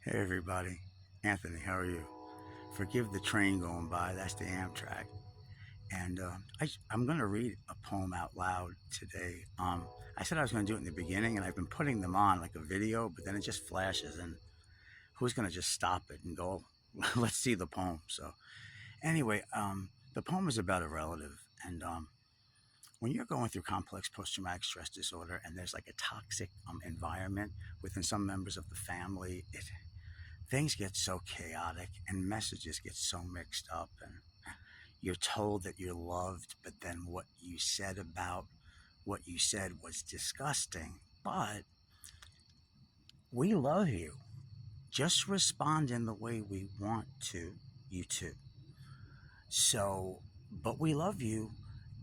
Hey everybody, Anthony, how are you? Forgive the train going by, that's the Amtrak. And I'm going to read a poem out loud today. I said I was going to do it in the beginning, and I've been putting them on like a video, but then it just flashes, and who's going to just stop it and go, let's see the poem? So, anyway, the poem is about a relative, and when you're going through complex post-traumatic stress disorder and there's like a toxic environment within some members of the family, things get so chaotic and messages get so mixed up, and you're told that you're loved, but then what you said about what you said was disgusting. But we love you. Just respond in the way we want you to. So, but we love you,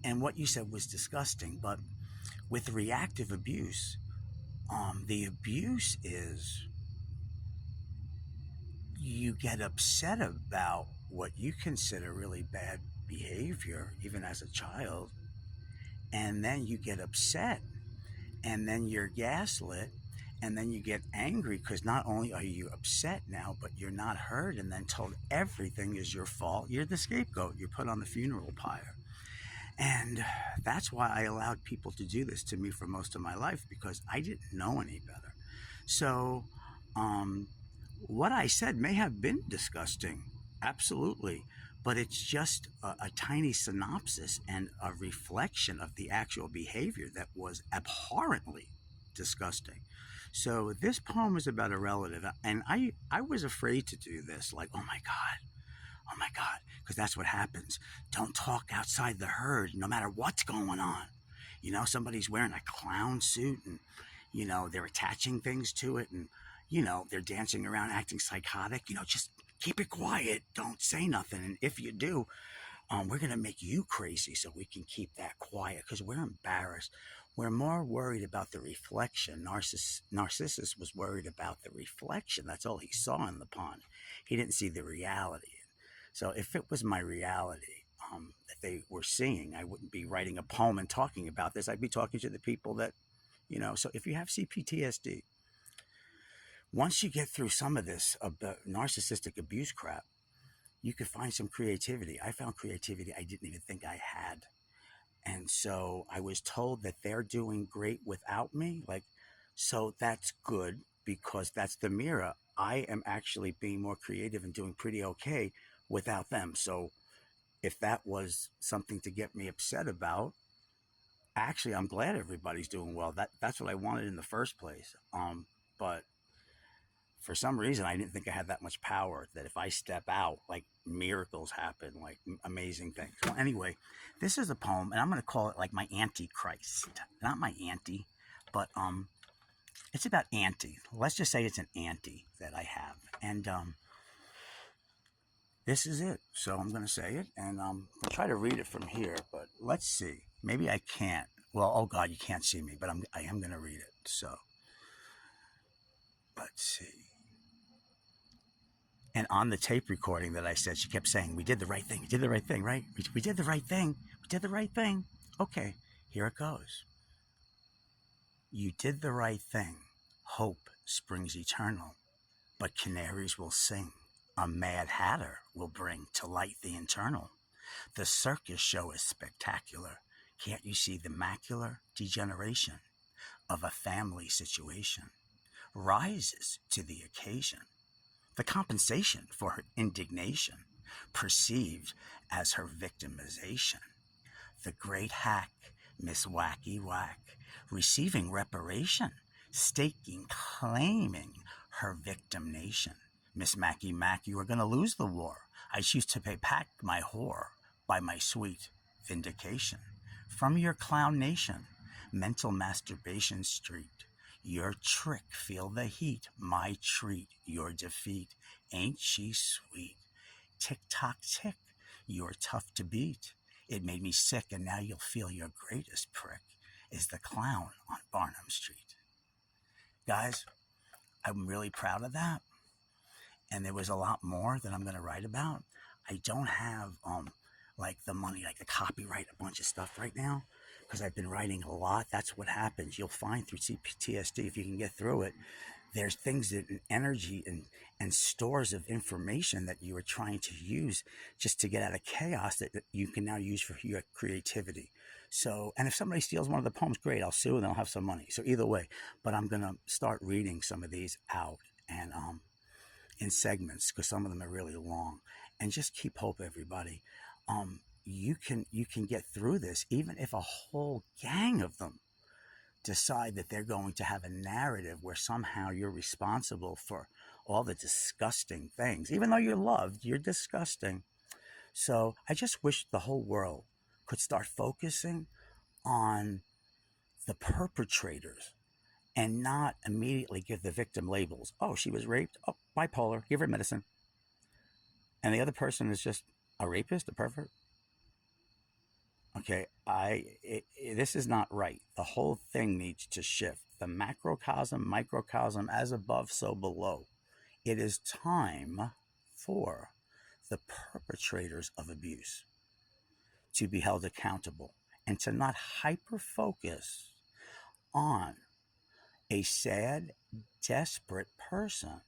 and what you said was disgusting. But with reactive abuse, the abuse is you get upset about what you consider really bad behavior, even as a child, and then you get upset, and then you're gaslit, and then you get angry because not only are you upset now, but you're not heard, and then told everything is your fault. You're the scapegoat. You're put on the funeral pyre. And that's why I allowed people to do this to me for most of my life, because I didn't know any better. So, what I said may have been disgusting, absolutely, but it's just a tiny synopsis and a reflection of the actual behavior that was abhorrently disgusting. So this poem is about a relative, and I was afraid to do this, like, oh my God, because that's what happens. Don't talk outside the herd, no matter what's going on. Somebody's wearing a clown suit, and, they're attaching things to it, and, they're dancing around acting psychotic. Just keep it quiet. Don't say nothing. And if you do, we're going to make you crazy so we can keep that quiet because we're embarrassed. We're more worried about the reflection. Narcissus was worried about the reflection. That's all he saw in the pond. He didn't see the reality. So if it was my reality that they were seeing, I wouldn't be writing a poem and talking about this. I'd be talking to the people that, So if you have CPTSD, once you get through some of this narcissistic abuse crap, you could find some creativity. I found creativity I didn't even think I had. And so I was told that they're doing great without me. So that's good because that's the mirror. I am actually being more creative and doing pretty okay without them. So if that was something to get me upset about, actually, I'm glad everybody's doing well. That's what I wanted in the first place. But for some reason, I didn't think I had that much power, that if I step out, like miracles happen, like amazing things. Well, anyway, this is a poem, and I'm going to call it like my Antichrist. Not my auntie, but it's about auntie. Let's just say it's an auntie that I have. And this is it. So I'm going to say it, and I'll try to read it from here, but let's see. Maybe I can't. Well, oh God, you can't see me, but I am going to read it. So let's see. And on the tape recording that I said, she kept saying, we did the right thing. We did the right thing, right? We did the right thing. We did the right thing. Okay, here it goes. You did the right thing. Hope springs eternal, but canaries will sing. A mad hatter will bring to light the internal. The circus show is spectacular. Can't you see the macular degeneration of a family situation? Rises to the occasion. The compensation for her indignation, perceived as her victimization. The great hack, Miss Wacky Whack, receiving reparation, staking, claiming her victim nation. Miss Macky Mack, you are going to lose the war. I choose to pay back my whore by my sweet vindication. From your clown nation, mental masturbation street. Your trick, feel the heat, my treat, your defeat. Ain't she sweet? Tick tock tick, you're tough to beat. It made me sick, and now you'll feel your greatest prick is the clown on Barnum Street. Guys, I'm really proud of that. And there was a lot more that I'm going to write about. I don't have like the money, like the copyright, a bunch of stuff right now, because I've been writing a lot. That's what happens. You'll find through CPTSD, if you can get through it, there's things that energy and stores of information that you were trying to use just to get out of chaos that you can now use for your creativity. So, and if somebody steals one of the poems, great, I'll sue and they'll have some money. So either way, but I'm going to start reading some of these out and in segments because some of them are really long. And just keep hope, everybody. You can get through this even if a whole gang of them decide that they're going to have a narrative where somehow you're responsible for all the disgusting things. Even though you're loved, you're disgusting. So I just wish the whole world could start focusing on the perpetrators and not immediately give the victim labels. Oh, she was raped. Oh, bipolar. Give her medicine. And the other person is just a rapist, a pervert. Okay, this is not right. The whole thing needs to shift. The macrocosm, microcosm, as above, so below. It is time for the perpetrators of abuse to be held accountable and to not hyper focus on a sad, desperate person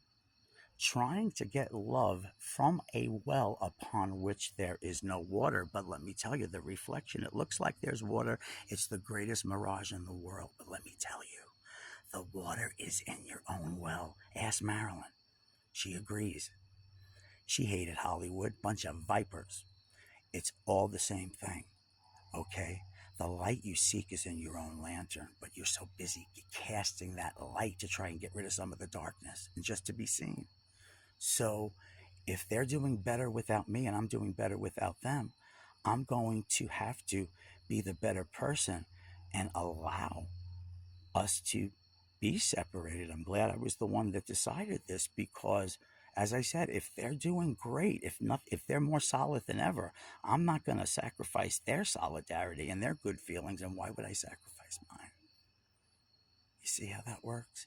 trying to get love from a well upon which there is no water. But let me tell you, the reflection, it looks like there's water. It's the greatest mirage in the world. But let me tell you, the water is in your own well. Ask Marilyn. She agrees. She hated Hollywood, bunch of vipers. It's all the same thing, okay? The light you seek is in your own lantern, but you're so busy casting that light to try and get rid of some of the darkness and just to be seen. So if they're doing better without me and I'm doing better without them, I'm going to have to be the better person and allow us to be separated. I'm glad I was the one that decided this because, as I said, if they're doing great, if they're more solid than ever, I'm not going to sacrifice their solidarity and their good feelings. And why would I sacrifice mine? You see how that works?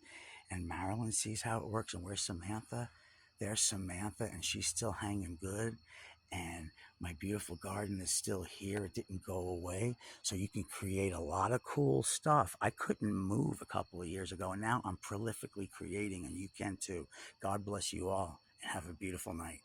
And Marilyn sees how it works. And where's Samantha? There's Samantha, and she's still hanging good. And my beautiful garden is still here. It didn't go away. So you can create a lot of cool stuff. I couldn't move a couple of years ago, and now I'm prolifically creating, and you can too. God bless you all, and have a beautiful night.